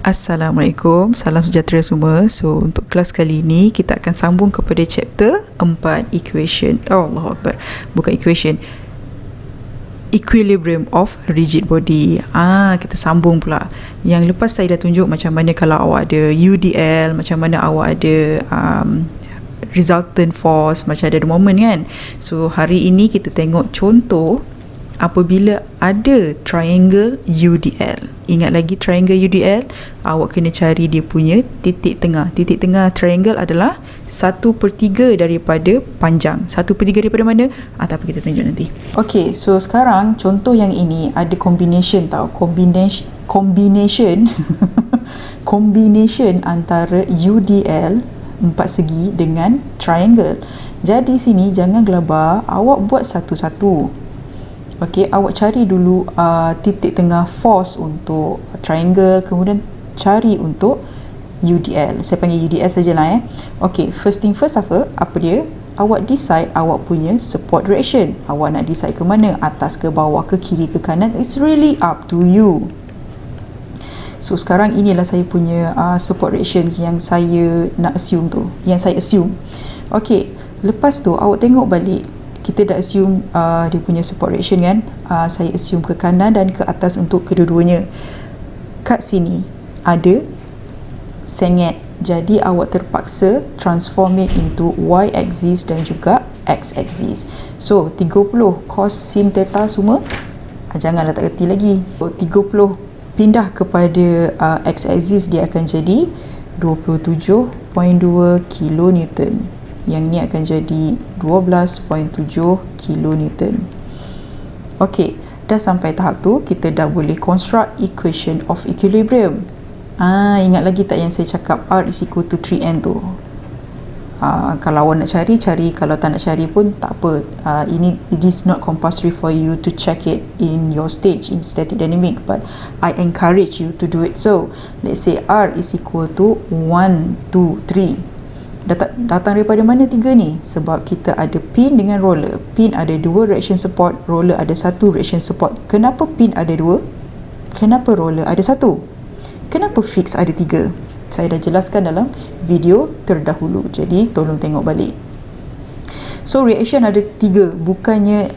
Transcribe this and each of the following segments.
Assalamualaikum, salam sejahtera semua. So, untuk kelas kali ini, kita akan sambung kepada chapter 4, equation. Oh, Allahu Akbar. Bukan equation. Equilibrium of rigid body. Kita sambung pula. Yang lepas saya dah tunjuk macam mana kalau awak ada UDL, macam mana awak ada resultant force, macam ada moment kan. So, hari ini kita tengok contoh apabila ada triangle UDL. Ingat lagi triangle UDL, awak kena cari dia punya titik tengah. Titik tengah triangle adalah 1/3 daripada panjang. 1/3 daripada mana? Tak apa, kita tunjuk nanti. Okay, so sekarang contoh yang ini ada combination tau. Combination combination antara UDL 4 segi dengan triangle. Jadi sini jangan gelabah, awak buat satu-satu. Okey, awak cari dulu titik tengah force untuk triangle, kemudian cari untuk UDL. Saya panggil UDL sajalah Okey, first thing first apa dia? Awak decide awak punya support direction. Awak nak decide ke mana? Atas ke bawah ke kiri ke kanan? It's really up to you. So sekarang inilah saya punya support direction yang saya nak assume tu. Yang saya assume. Okey, lepas tu awak tengok balik. Kita dah assume dia punya support direction kan. Saya assume ke kanan dan ke atas untuk kedua-duanya. Kat sini ada sengit. Jadi awak terpaksa transform it into y-axis dan juga x-axis. So 30 cos sin theta semua janganlah tak kerti lagi. So 30 pindah kepada x-axis, dia akan jadi 27.2 kilonewton. Yang ni akan jadi 12.7 kilonewton. Okey, dah sampai tahap tu, kita dah boleh construct equation of equilibrium. Ingat lagi tak yang saya cakap R is equal to 3n tu? Kalau awak nak cari, kalau tak nak cari pun tak apa. It is not compulsory for you to check it in your stage in static dynamic, but I encourage you to do it. So let's say R is equal to 1, 2, 3. Datang daripada mana 3 ni? Sebab kita ada pin dengan roller. Pin ada 2 reaction support, roller ada 1 reaction support. Kenapa pin ada 2? Kenapa roller ada 1? Kenapa fix ada 3? Saya dah jelaskan dalam video terdahulu. Jadi tolong tengok balik. So reaction ada 3, bukannya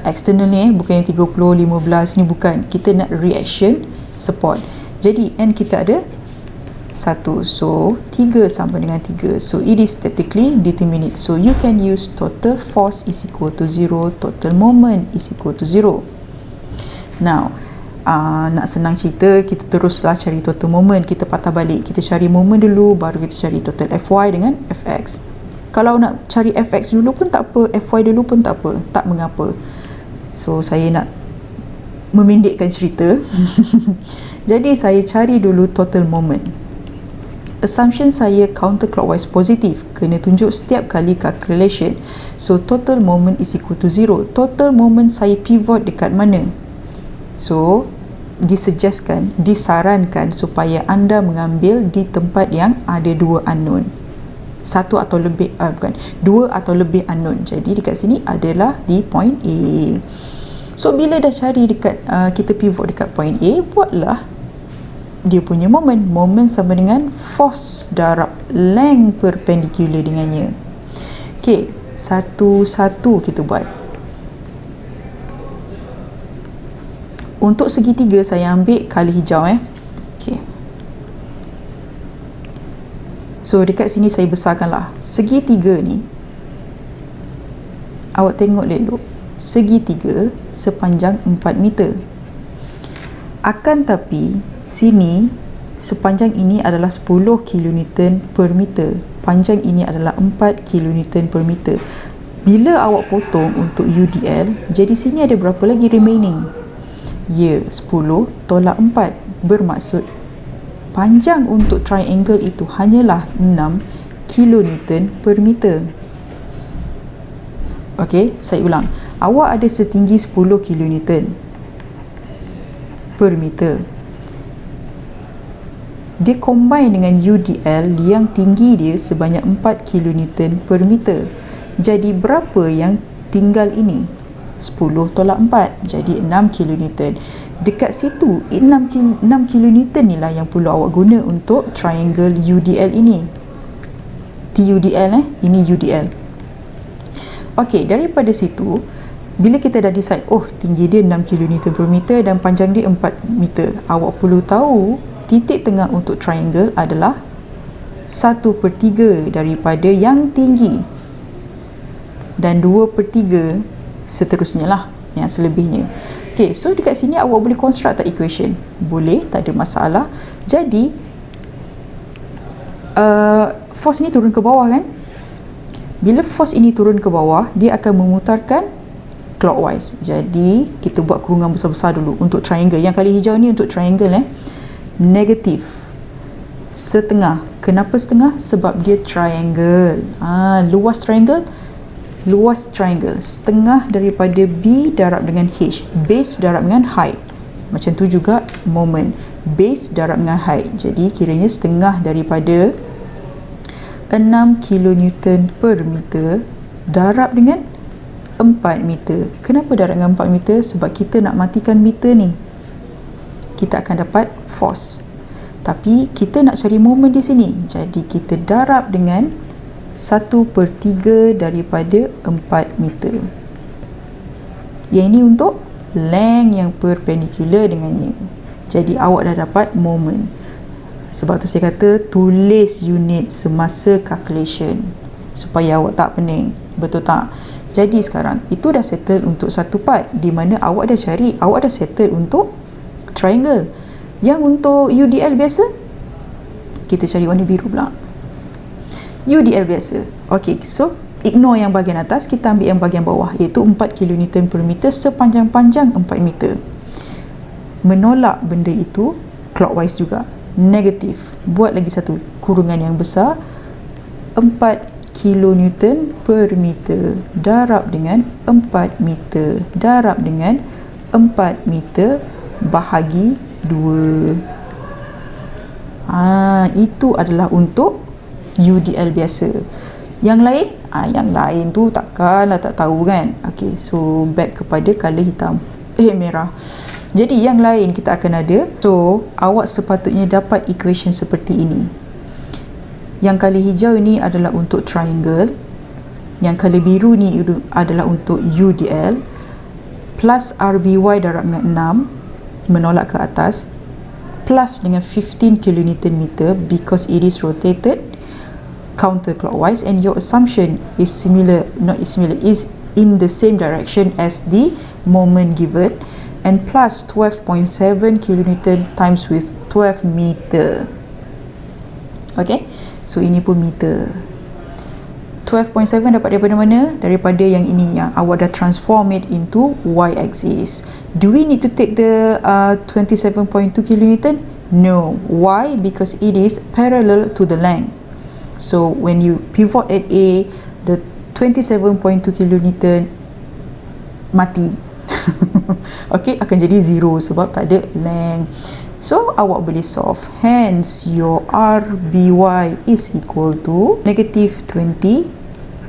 external ni, bukannya 30, 15 ni, bukan. Kita nak reaction support. Jadi N kita ada 1, so 3 sama dengan 3, so it is statically determinate. So you can use total force is equal to 0, total moment is equal to 0. Now nak senang cerita, kita teruslah cari total moment. Kita patah balik, kita cari moment dulu, baru kita cari total Fy dengan Fx. Kalau nak cari Fx dulu pun tak apa, Fy dulu pun tak apa, tak mengapa. So saya nak memendekkan cerita. Jadi saya cari dulu total moment. Assumption saya counterclockwise positif, kena tunjuk setiap kali calculation. So total moment is equal to 0. Total moment saya pivot dekat mana? So disarankan supaya anda mengambil di tempat yang ada 2 unknown. 2 atau lebih unknown. Jadi dekat sini adalah di point A. So bila dah cari dekat kita pivot dekat point A, buatlah dia punya moment sama dengan force darab length perpendicular dengannya. Okey, satu-satu kita buat. Untuk segitiga saya ambil color hijau Okey. So dekat sini saya besarkanlah. Segitiga ni awak tengok elok. Segitiga sepanjang 4 meter. Akan tapi sini sepanjang ini adalah 10 kilonewton per meter, panjang ini adalah 4 kilonewton per meter. Bila awak potong untuk UDL, jadi sini ada berapa lagi remaining? 10 tolak 4, bermaksud panjang untuk triangle itu hanyalah 6 kilonewton per meter. Okey, saya ulang. Awak ada setinggi 10 kilonewton per meter. Dia combine dengan UDL yang tinggi dia sebanyak 4 kilonewton per meter. Jadi berapa yang tinggal ini? 10 tolak 4, jadi 6 kilonewton. Dekat situ 6 kilonewton ni lah yang perlu awak guna untuk triangle UDL ini. TUDL ini UDL. Okey, daripada situ bila kita dah decide, oh tinggi dia 6 kilonewton per meter dan panjang dia 4 meter, awak perlu tahu titik tengah untuk triangle adalah 1/3 daripada yang tinggi dan 2/3 seterusnya lah, yang selebihnya. Okay, so dekat sini awak boleh construct tak equation? Boleh, tak ada masalah. Jadi force ni turun ke bawah kan? Bila force ini turun ke bawah, dia akan memutarkan clockwise. Jadi kita buat kurungan besar-besar dulu untuk triangle. Yang kali hijau ni untuk triangle negatif setengah. Kenapa setengah? Sebab dia triangle. Luas triangle, setengah daripada B darab dengan H, base darab dengan height. Macam tu juga moment, base darab dengan height. Jadi kiranya setengah daripada 6 kilonewton per meter darab dengan 4 meter. Kenapa darab dengan 4 meter? Sebab kita nak matikan meter ni, kita akan dapat force, tapi kita nak cari moment di sini. Jadi kita darab dengan 1/3 daripada 4 meter. Yang ini untuk length yang perpendicular dengannya. Jadi awak dah dapat moment. Sebab tu saya kata tulis unit semasa calculation supaya awak tak pening. Betul tak? Jadi sekarang itu dah settle untuk satu part, di mana awak dah settle untuk triangle. Yang untuk UDL biasa, kita cari warna biru pula. UDL biasa. Okey, so ignore yang bahagian atas, kita ambil yang bahagian bawah, iaitu 4 kilonewton per meter sepanjang-panjang 4 meter. Menolak benda itu clockwise juga, negatif. Buat lagi satu kurungan yang besar, 4 kilonewton per meter darab dengan 4 meter darab dengan 4 meter bahagi 2. Itu adalah untuk UDL biasa. Yang lain tu takkanlah tak tahu kan. Okey, so back kepada color hitam merah. Jadi yang lain kita akan ada. So awak sepatutnya dapat equation seperti ini. Yang color hijau ini adalah untuk triangle, yang color biru ni adalah untuk UDL, plus RBY darab dengan 6 menolak ke atas, plus dengan 15 kilonewton meter because it is rotated counterclockwise, and your assumption is is in the same direction as the moment given, and plus 12.7 kilonewton times with 12 meter. Okay, so ini pun meter. 12.7 dapat daripada mana? Daripada yang ini, yang awak dah transform it into y-axis. Do we need to take the 27.2 kilonewton? No. Why? Because it is parallel to the length. So when you pivot at A, the 27.2 kilonewton mati. Okay, akan jadi 0 sebab tak ada length. So awak boleh solve. Hence your RBY is equal to negative 20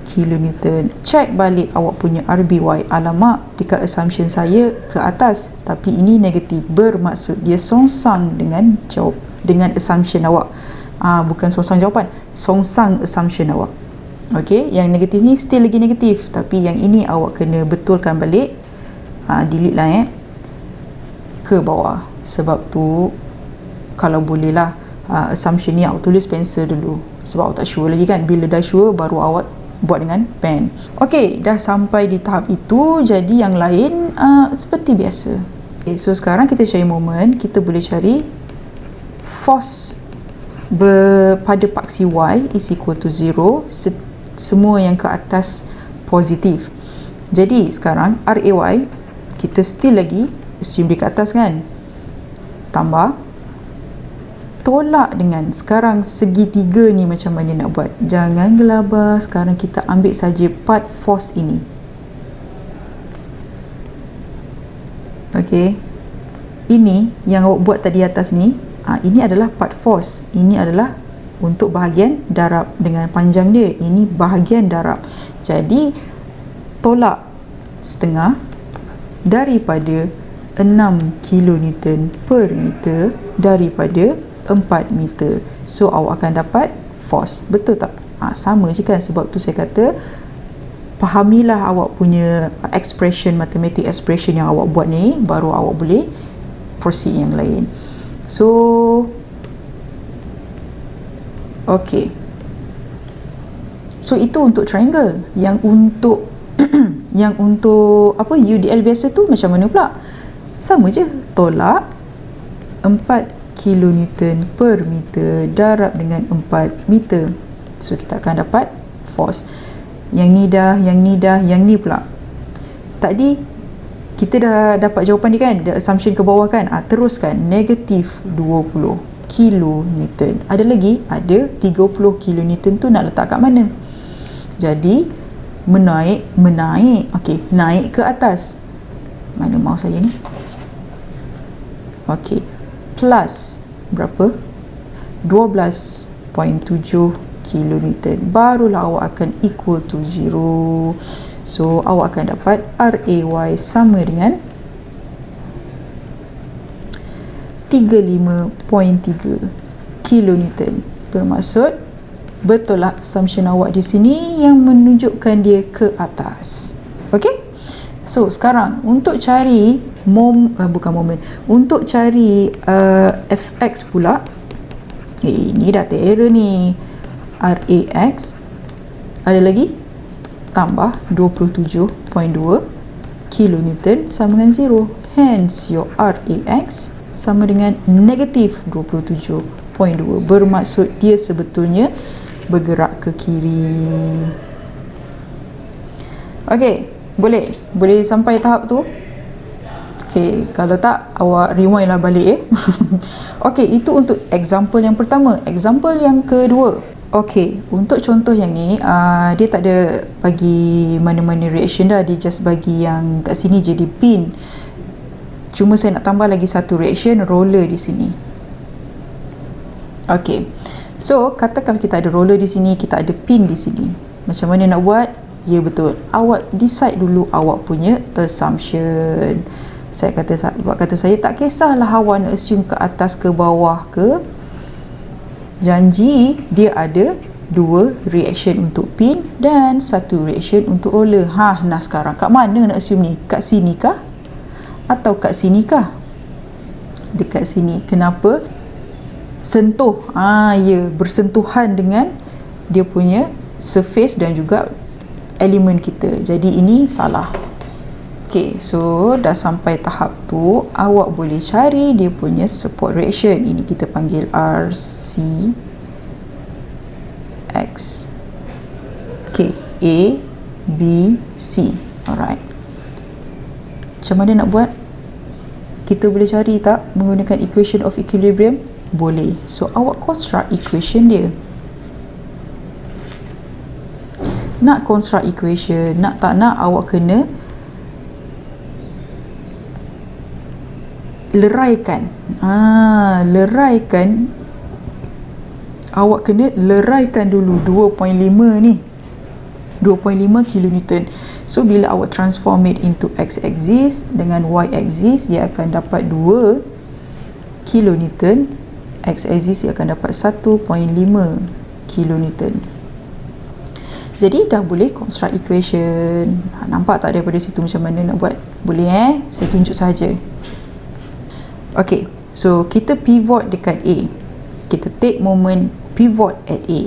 kilonewton. Check balik awak punya RBY. Alamak, dekat assumption saya ke atas, tapi ini negatif, bermaksud dia songsang dengan assumption awak. Bukan songsang jawapan, songsang assumption awak. Okey, yang negatif ni still lagi negatif, tapi yang ini awak kena betulkan balik. Delete lah ke bawah. Sebab tu kalau boleh lah assumption ni awak tulis pensel dulu, sebab awak tak sure lagi kan. Bila dah sure baru awak buat dengan pen. Okey, dah sampai di tahap itu. Jadi yang lain seperti biasa. Okay, so sekarang kita cari moment. Kita boleh cari force pada paksi Y is equal to 0. Semua yang ke atas positif. Jadi sekarang RAY kita still lagi assume di ke atas kan, tambah tolak dengan sekarang segitiga ni. Macam mana nak buat? Jangan gelabah. Sekarang kita ambil saja part force ini. Okey, ini yang awak buat tadi atas ni, ini adalah part force. Ini adalah untuk bahagian darab dengan panjang dia. Ini bahagian darab. Jadi tolak setengah daripada 6 kilonewton per meter daripada 4 meter. So awak akan dapat force. Betul tak? Sama je kan, sebab tu saya kata fahamilah awak punya expression, mathematic expression yang awak buat ni, baru awak boleh proceed yang lain. So okay, so itu untuk triangle. Yang untuk yang untuk apa, UDL biasa tu macam mana pula? Sama je, tolak 4 kilonewton per meter darab dengan 4 meter. So kita akan dapat force. Yang ni dah, yang ni dah, yang ni pula. Tadi kita dah dapat jawapan ni kan, the assumption ke bawah kan. Teruskan, negatif 20 kilonewton. Ada lagi, ada 30 kilonewton tu nak letak kat mana? Jadi menaik, okey, naik ke atas. Mana mouse saya ni? Okey, plus berapa? 12.7 kilonewton. Barulah awak akan equal to 0. So awak akan dapat RAY sama dengan 35.3 kilonewton. Bermaksud betul lah assumption awak di sini yang menunjukkan dia ke atas. Okey? So sekarang untuk cari untuk cari fx pula, ini dah terror ni. RAX ada lagi tambah 27.2 kilonewton sama dengan 0. Hence your RAX sama dengan negatif 27.2. Bermaksud dia sebetulnya bergerak ke kiri. Okey, boleh sampai tahap tu? Okey, kalau tak awak rewind lah balik Okey, itu untuk example yang pertama. Example yang kedua. Okey, untuk contoh yang ni dia tak ada bagi mana-mana reaction dah, dia just bagi yang kat sini jadi pin. Cuma saya nak tambah lagi satu reaction, roller di sini. Okey. So, katakan kita ada roller di sini, kita ada pin di sini. Macam mana nak buat? Ya betul. Awak decide dulu awak punya assumption. Kata saya tak kisahlah awak nak assume ke atas ke bawah ke. Janji dia ada 2 reaction untuk pin dan 1 reaction untuk roller. Nah sekarang kat mana nak assume ni? Kat sini kah? Atau kat sini kah? Dekat sini. Kenapa? Sentuh. Ya, bersentuhan dengan dia punya surface dan juga elemen kita. Jadi ini salah. Okay, so dah sampai tahap tu, awak boleh cari dia punya support reaction. Ini kita panggil RCX. Okay, A, B, C. Alright. Macam mana nak buat? Kita boleh cari tak menggunakan equation of equilibrium? Boleh. So, awak construct equation dia. Nak construct equation, nak tak nak awak kena leraikan. Leraikan. Awak kena leraikan dulu 2.5 ni. 2.5 kilonewton. So bila awak transform it into x-axis dengan y-axis, dia akan dapat 2 kilonewton. X-axis dia akan dapat 1.5 kilonewton. Jadi dah boleh construct equation. Nampak tak daripada situ macam mana nak buat? Boleh saya tunjuk saja. Okay, so kita pivot dekat A. Kita take moment pivot at A.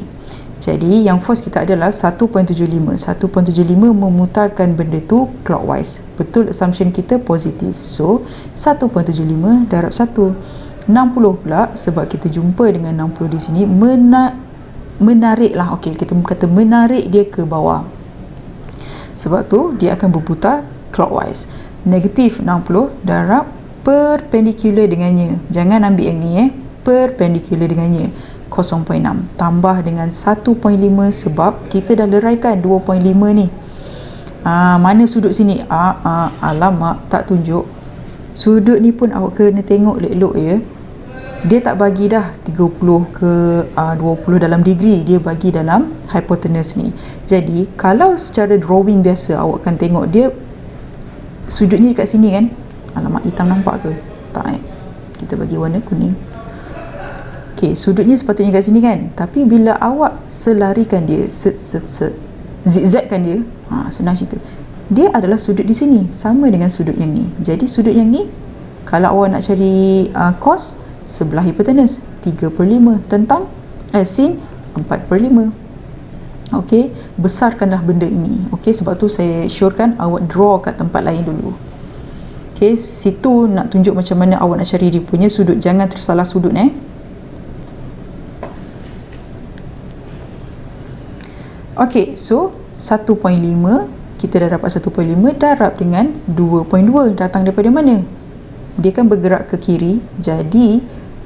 Jadi yang first kita adalah 1.75. 1.75 memutarkan benda tu clockwise. Betul assumption kita positif. So 1.75 darab 1. 60 pula, sebab kita jumpa dengan 60 di sini, menarik lah. Okay, kita kata menarik dia ke bawah. Sebab tu dia akan berputar clockwise. Negatif 60 darab perpendicular dengannya. Jangan ambil yang ni perpendicular dengannya. 0.6 tambah dengan 1.5 sebab kita dah leraikan 2.5 ni. Mana sudut sini? Alamak, tak tunjuk. Sudut ni pun awak kena tengok elok-elok ya. Dia tak bagi dah 30 ke 20 dalam degree, dia bagi dalam hypotenuse ni. Jadi kalau secara drawing biasa awak akan tengok dia sudutnya dekat sini kan. Alamak, hitam nampak ke? Tak kita bagi warna kuning. Okey, sudutnya sepatutnya kat sini kan, tapi bila awak selarikan dia, zigzagkan dia, senang cerita, dia adalah sudut di sini sama dengan sudut yang ni. Jadi sudut yang ni, kalau awak nak cari cos, sebelah hipotenus 3/5 tentang sin 4/5. Okey, besarkanlah benda ini. Okey, sebab tu saya syorkan awak draw kat tempat lain dulu. Okey, situ nak tunjuk macam mana awak nak cari dia punya sudut, jangan tersalah sudut Okey, so 1.5, kita dah dapat 1.5 darab dengan 2.2, datang daripada mana? Dia kan bergerak ke kiri, jadi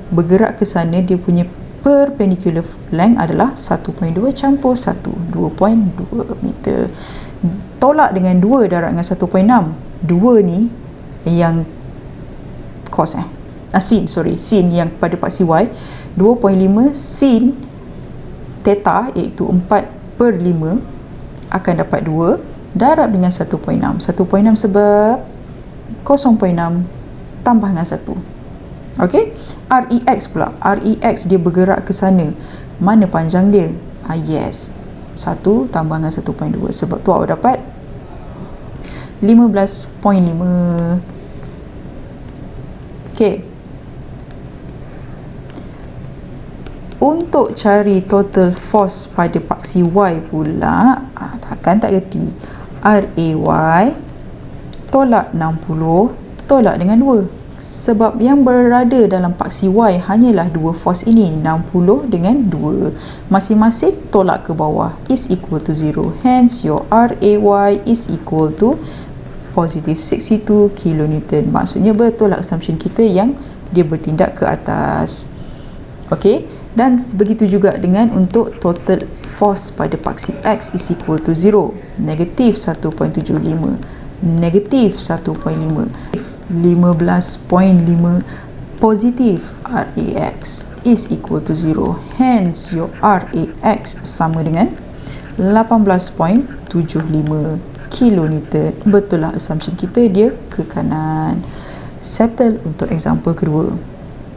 bergerak ke sana, dia punya perpendicular length adalah 1.2 campur 1, 2.2 meter. Tolak dengan 2 darab dengan 1.6. 2 ni yang cos sin yang pada paksi Y. 2.5 sin theta iaitu 4/5 akan dapat 2 darab dengan 1.6. 1.6 sebab 0.6 tambah dengan 1. Okey, REX pula. REX dia bergerak ke sana. Mana panjang dia? Yes. 1 tambah dengan 1.2. Sebab tu awak dapat 15.5. Okey. Untuk cari total force pada paksi Y pula, takkan tak reti. RAY tolak 60 tolak dengan 2. Sebab yang berada dalam paksi Y hanyalah dua force ini, 60 dengan 2. Masing-masing tolak ke bawah is equal to 0. Hence your RAY is equal to positive 62 kN. Maksudnya betul lah assumption kita yang dia bertindak ke atas. Okey, dan begitu juga dengan untuk total force pada paksi X is equal to 0. Negatif 1.75, negatif 1.5, 15.5, positif RAX is equal to 0. Hence your RAX sama dengan 18.75 kilonewton. Betul lah assumption kita dia ke kanan. Settle untuk example kedua.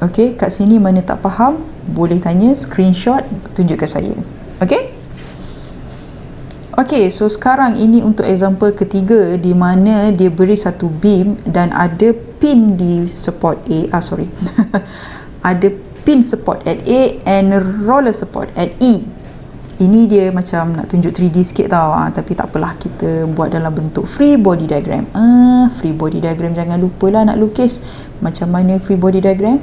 Okey, kat sini mana tak faham boleh tanya, screenshot, tunjukkan saya. Okey? Okey, so sekarang ini untuk example ketiga di mana dia beri satu beam dan ada pin di support A, ada pin support at A and roller support at E. Ini dia macam nak tunjuk 3D sikit tau, tapi tak apalah, kita buat dalam bentuk free body diagram. Free body diagram, jangan lupalah nak lukis. Macam mana free body diagram?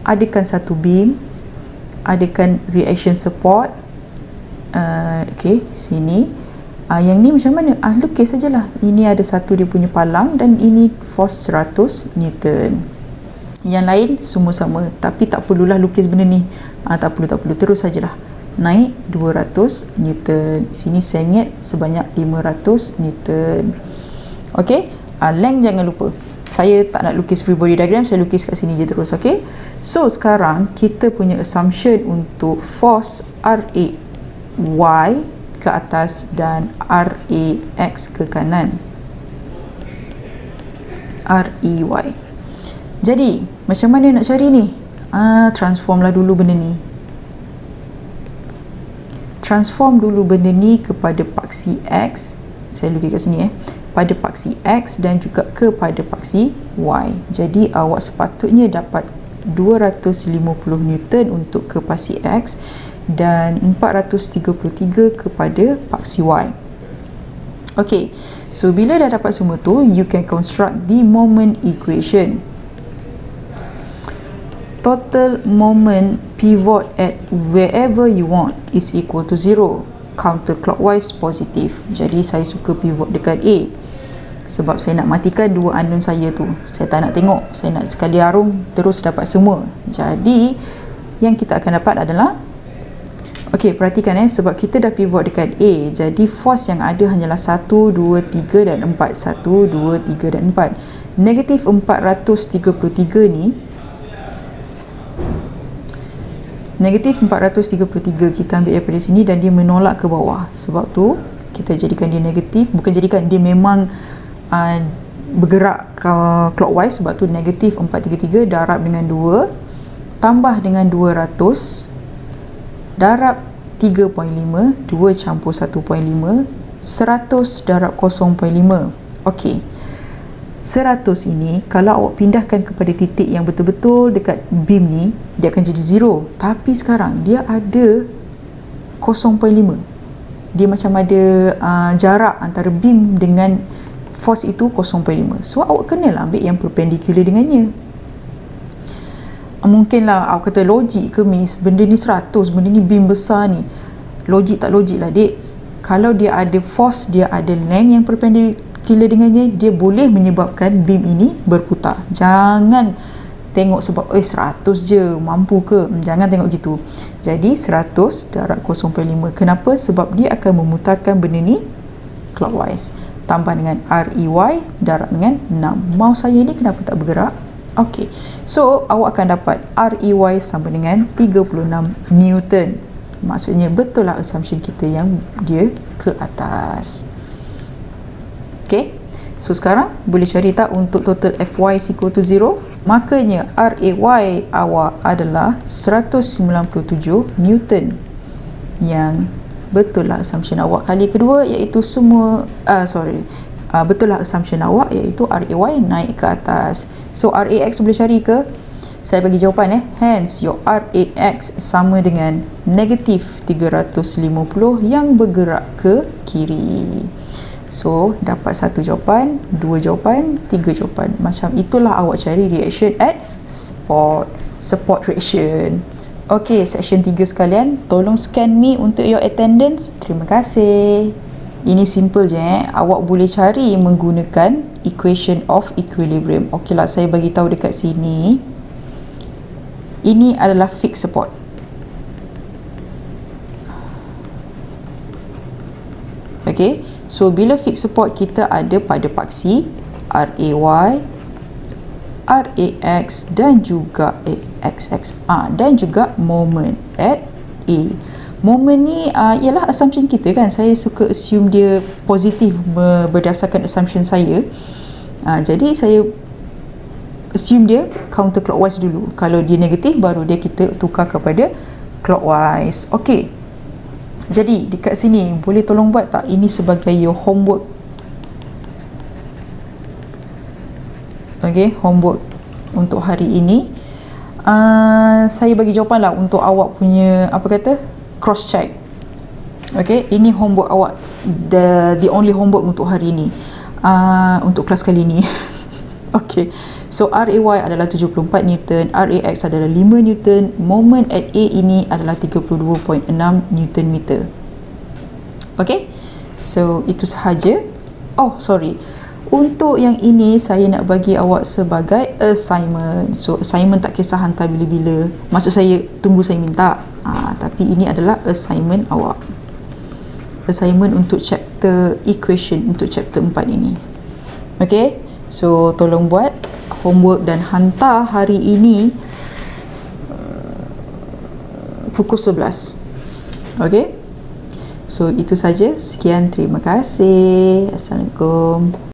Adakan satu beam, adakan reaction support. Okey, sini. Yang ni macam mana? Lukis sajalah. Ini ada satu dia punya palang dan ini force 100 Newton. Yang lain semua sama, tapi tak perlulah lukis benda ni. Tak perlu, terus sajalah. Naik 200 Newton. Sini sengit sebanyak 500 Newton. Okey, length jangan lupa. Saya tak nak lukis free body diagram, saya lukis kat sini je terus. Okey, so sekarang kita punya assumption untuk force RAY ke atas dan RAX ke kanan. REY. Jadi macam mana nak cari ni? Transformlah dulu benda ni. Transform dulu benda ni kepada paksi X. Saya lukis kat sini pada paksi X dan juga kepada paksi Y. Jadi awak sepatutnya dapat 250 Newton untuk ke paksi X dan 433 kepada paksi Y. Okey, so bila dah dapat semua tu, you can construct the moment equation. Total moment pivot at wherever you want is equal to 0. Counterclockwise positif. Jadi saya suka pivot dekat A sebab saya nak matikan dua unknown saya tu. Saya tak nak tengok, saya nak sekali harum terus dapat semua. Jadi yang kita akan dapat adalah, okey, perhatikan sebab kita dah pivot dekat A, jadi force yang ada hanyalah 1, 2, 3 dan 4. 1, 2, 3 dan 4. Negatif 433 ni, negatif 433 kita ambil daripada sini dan dia menolak ke bawah. Sebab tu kita jadikan dia negatif, bukan jadikan, dia memang bergerak clockwise, sebab tu negatif 433 darab dengan 2 tambah dengan 200 darab 3.5, 2 campur 1.5, 100 darab 0.5. Okey, 100 ini kalau awak pindahkan kepada titik yang betul-betul dekat beam ni, dia akan jadi 0. Tapi sekarang dia ada 0.5. Dia macam ada jarak antara beam dengan force itu 0.5. So awak kenalah ambil yang perpendicular dengannya. Mungkinlah awak kata logik ke Miss, benda ni 100, benda ni beam besar ni, logik tak logik lah dek. Kalau dia ada force, dia ada length yang perpendicular dengannya, dia boleh menyebabkan beam ini berputar. Jangan tengok sebab 100 je mampu ke, jangan tengok gitu. Jadi 100 darab 0.5. Kenapa? Sebab dia akan memutarkan benda ni clockwise, tambah dengan REY darab dengan 6. Mouse saya ni kenapa tak bergerak? Okey, so awak akan dapat REY sama dengan 36 Newton. Maksudnya betul lah assumption kita yang dia ke atas. Okey, so sekarang boleh cari tak untuk total Fy is equal to 0? Makanya RAY awak adalah 197 Newton. Yang betul lah assumption awak kali kedua, iaitu semua betul lah assumption awak, iaitu RAY naik ke atas. So RAX boleh cari ke? Saya bagi jawapan hence your RAX sama dengan negatif 350 yang bergerak ke kiri. So dapat satu jawapan, dua jawapan, tiga jawapan. Macam itulah awak cari reaction at support reaction. Okey, section 3 sekalian, tolong scan me untuk your attendance. Terima kasih. Ini simple je awak boleh cari menggunakan equation of equilibrium. Okeylah, saya bagi tahu dekat sini. Ini adalah fixed support. Okey, so bila fixed support kita ada pada paksi RAY, RAX dan juga XX dan juga moment at A. Moment ni ialah assumption kita kan. Saya suka assume dia positif berdasarkan assumption saya. Jadi saya assume dia counterclockwise dulu. Kalau dia negatif, baru dia kita tukar kepada clockwise. Okey, jadi dekat sini boleh tolong buat tak ini sebagai your homework? Okey, homework untuk hari ini. Saya bagi jawapan lah untuk awak punya cross check. Okey, ini homework awak, the only homework untuk hari ini, untuk kelas kali ini. Okey, so RAY adalah 74 Newton, RAX adalah 5 Newton, moment at A ini adalah 32.6 Newton meter. Okey, so itu sahaja. Untuk yang ini saya nak bagi awak sebagai assignment. So assignment tak kisah hantar bila-bila, maksud saya tunggu saya minta. Tapi ini adalah assignment awak, assignment untuk chapter equation, untuk chapter 4 ini. Okey, so tolong buat homework dan hantar hari ini pukul 11. Okey, so itu saja. Sekian, terima kasih. Assalamualaikum.